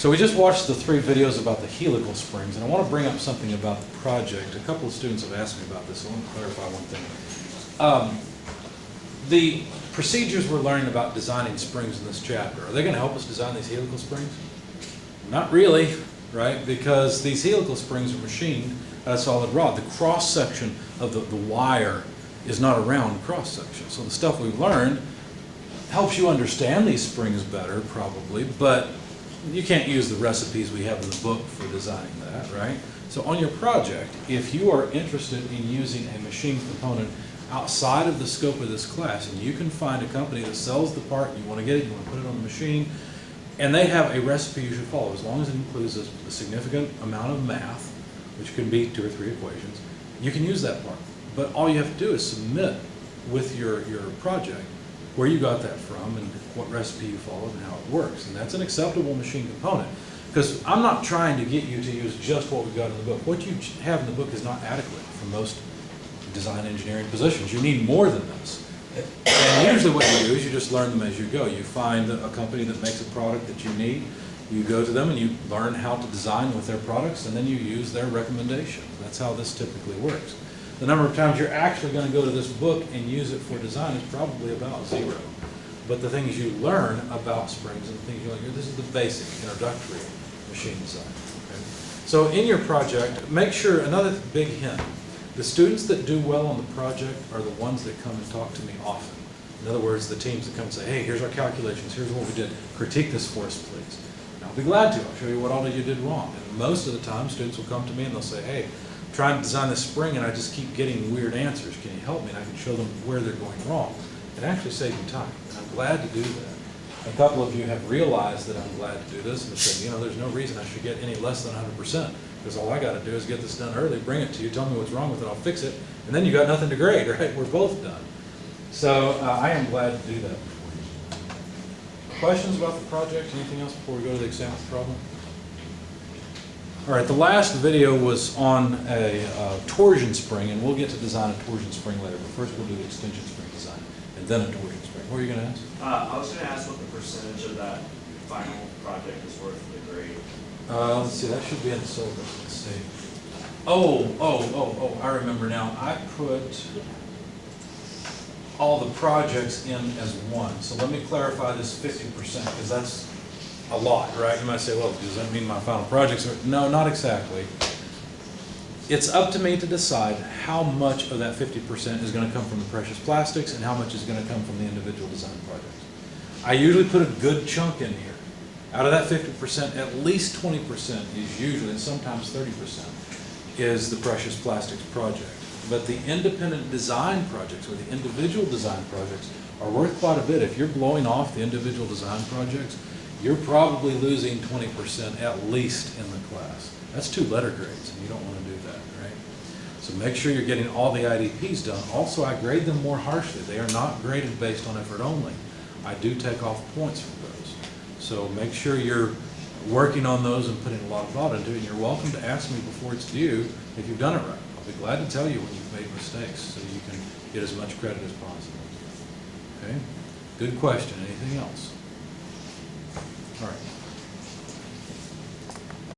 So we just watched the 3 videos about the helical springs, and I want to bring up something about the project. A couple of students have asked me about this, so I want to clarify one thing. The procedures we're learning about designing springs in this chapter, are they going to help us design these helical springs? Not really, right? Because these helical springs are machined at a solid rod. The cross-section of the wire is not a round cross-section. So the stuff we've learned helps you understand these springs better, probably, but you can't use the recipes we have in the book for designing that, right? So on your project, if you are interested in using a machine component outside of the scope of this class, and you can find a company that sells the part, you want to get it, you want to put it on the machine, and they have a recipe you should follow, as long as it includes a significant amount of math, which can be 2 or 3 equations, you can use that part. But all you have to do is submit with your project where you got that from and what recipe you followed and how it works. And that's an acceptable machine component. Because I'm not trying to get you to use just what we've got in the book. What you have in the book is not adequate for most design engineering positions. You need more than this. And usually what you do is you just learn them as you go. You find a company that makes a product that you need, you go to them and you learn how to design with their products, and then you use their recommendations. That's how this typically works. The number of times you're actually going to go to this book and use it for design is probably about 0. But the things you learn about springs and things you learn, this is the basic introductory machine design. Okay? So in your project, make sure, another big hint, the students that do well on the project are the ones that come and talk to me often. In other words, the teams that come and say, hey, here's our calculations, here's what we did, critique this for us, please. And I'll be glad to. I'll show you what all that you did wrong. And most of the time, students will come to me and they'll say, hey, I'm trying to design this spring and I just keep getting weird answers. Can you help me? And I can show them where they're going wrong. It actually saves you time. And I'm glad to do that. A couple of you have realized that I'm glad to do this and have said, you know, there's no reason I should get any less than 100%. Because all I got to do is get this done early, bring it to you, tell me what's wrong with it, I'll fix it, and then you got nothing to grade, right? We're both done. So I am glad to do that for you. Questions about the project? Anything else before we go to the example problem? All right, the last video was on a torsion spring, and we'll get to design a torsion spring later, but first we'll do the extension spring design, and then a torsion spring. What are you going to ask? I was going to ask what the percentage of that final project is worth for the grade. Let's see, that should be in the syllabus. Let's see. I remember now. I put all the projects in as one. So let me clarify this 50%, because that's a lot, right? You might say, well, does that mean my final projects are? No, not exactly. It's up to me to decide how much of that 50% is going to come from the precious plastics and how much is going to come from the individual design projects. I usually put a good chunk in here. Out of that 50%, at least 20% is usually, and sometimes 30%, is the precious plastics project. But the independent design projects, or the individual design projects, are worth quite a bit. If you're blowing off the individual design projects, you're probably losing 20% at least in the class. That's 2 letter grades, and you don't want to do that, right? So make sure you're getting all the IDPs done. Also, I grade them more harshly. They are not graded based on effort only. I do take off points for those. So make sure you're working on those and putting a lot of thought into it. And you're welcome to ask me before it's due if you've done it right. I'll be glad to tell you when you've made mistakes so you can get as much credit as possible. Okay? Good question. Anything else? All right.